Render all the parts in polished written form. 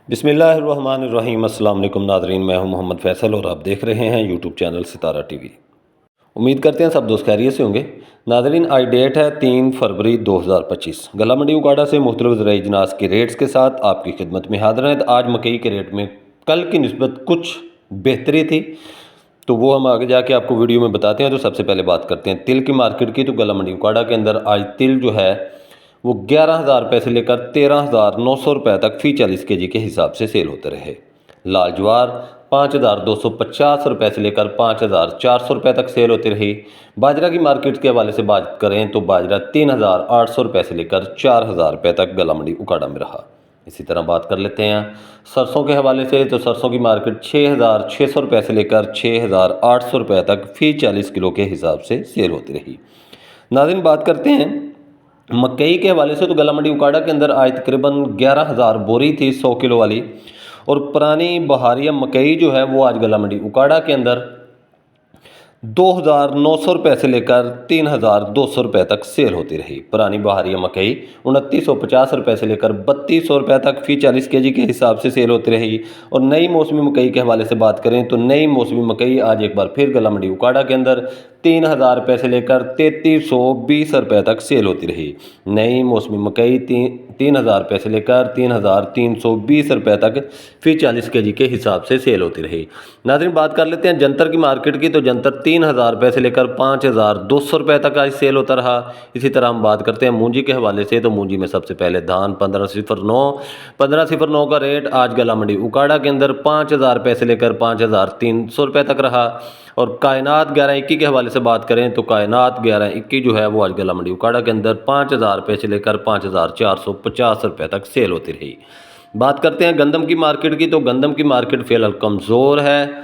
बिस्मिल्लाहिर्रहमानिर्रहीम। अस्सलाम वालेकुम नाज़रीन, मैं हूं मोहम्मद फ़ैसल और आप देख रहे हैं यूट्यूब चैनल सितारा टीवी। उम्मीद करते हैं सब दोस्त खैरियत से होंगे। नाज़रीन, आज डेट है 3 फरवरी 2025। गला मंडी उकाड़ा से मुख्तलिफ ज़राई अजनास के रेट्स के साथ आपकी खिदमत में हाज़िर हैं। तो आज मकई के रेट में कल की निस्बत कुछ बेहतरी थी, तो वो हम आगे जाके आपको वीडियो में बताते हैं। तो सबसे पहले बात करते हैं तिल की मार्केट की। तो गला मंडी उकाड़ा के अंदर आज तिल जो है वो 11,000 रुपये से लेकर 13,900 रुपये तक फ़ी 40 kg के हिसाब से सेल होते रहे। लाल ज्वार 5,250 रुपये से लेकर 5,400 रुपये तक सेल होती रही। बाजरा की मार्केट के हवाले से बात करें तो बाजरा 3,800 रुपये से लेकर 4,000 रुपये तक गला मंडी उकाड़ा में रहा। इसी तरह बात कर लेते हैं सरसों के हवाले से। तो सरसों की मार्केट 6,600 रुपये से लेकर 6,800 रुपये तक फ़ी 40 किलो के हिसाब से सेल होती रही। नाज़रीन, बात करते हैं मकई के हवाले से। तो गला मंडी उकाड़ा के अंदर आज तकरीबन 11,000 बोरी थी 100 किलो वाली, और पुरानी बहारिया मकई जो है वो आज गला मंडी उकाड़ा के अंदर 2,900 रुपये से लेकर 3,200 रुपये तक सेल होती रही। पुरानी बहारिया मकई 2,950 रुपये से लेकर 3,200 रुपये तक फ़ी 40 kg के हिसाब से सेल होती रही। और नई मौसमी मकई के हवाले से बात करें तो नई मौसमी मकई आज एक बार फिर गला मंडी उकाड़ा के अंदर 3,000 रुपये से लेकर 3,320 रुपये तक सेल होती रही। नई मौसमी मकई 3,000 रुपये से लेकर 3,320 रुपये तक फ़ी 40 kg के हिसाब से सेल होती रही। नाज़रीन, बात कर लेते हैं जंतर की मार्केट की। तो जंतर 3,000 रुपये से लेकर 5,200 रुपये तक आज सेल होता रहा। इसी तरह हम बात करते हैं मूंजी के हवाले से। तो मूंजी में सबसे पहले धान 1509 का रेट आज गला मंडी उकाड़ा के अंदर 5,000 रुपये से लेकर 5,300 रुपये तक रहा। और कायनात 1121 के हवाले से बात करें तो कायनात 1121 जो है वो आज गला मंडी उकाड़ा के अंदर 5,000 रुपये से लेकर 5,450 रुपये तक सेल होती रही। बात करते हैं गंदम की मार्केट की। तो गंदम की मार्केट फ़िलहाल कमज़ोर है।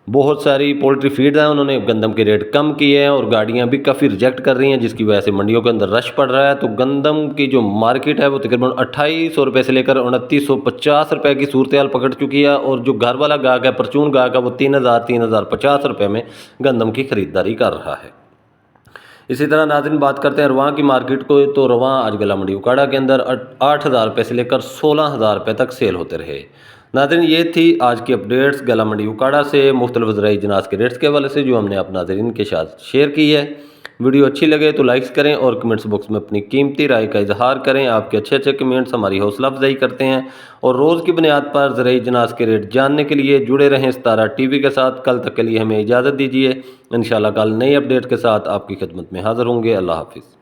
बहुत सारी पोल्ट्री फीड हैं, उन्होंने गंदम के रेट कम किए हैं और गाड़ियां भी काफ़ी रिजेक्ट कर रही हैं, जिसकी वजह से मंडियों के अंदर रश पड़ रहा है। तो गंदम की जो मार्केट है वो तकरीबन 2,800 रुपये से लेकर 2,950 रुपये की सूरत हाल पकड़ चुकी है। और जो घर वाला गाहक है, परचून गाहक है, वो 3,050 रुपये में गंदम की ख़रीदारी कर रहा है। इसी तरह नाज़रीन, बात करते हैं रवां की मार्केट को। तो रवां आज गला मंडी उकाड़ा के अंदर 8,000 रुपये से लेकर 16,000 रुपये तक सेल होते रहे। नाज़रीन, ये थी आज की अपडेट्स गला मंडी उकाड़ा से मुख्तलिफ ज़राई अजनास के रेट्स के हवाले से जो हमने आप नाज़रीन के साथ शेयर की है। वीडियो अच्छी लगे तो लाइक्स करें और कमेंट्स बॉक्स में अपनी कीमती राय का इजहार करें। आपके अच्छे कमेंट्स हमारी हौसला अफजाई करते हैं। और रोज़ की बुनियाद पर ज़राई अजनास के रेट जानने के लिए जुड़े रहें सितारा टीवी के साथ। कल तक के लिए हमें इजाज़त दीजिए। इंशाअल्लाह कल नई अपडेट के साथ आपकी खिदमत में हाज़िर होंगे। अल्लाह हाफिज़।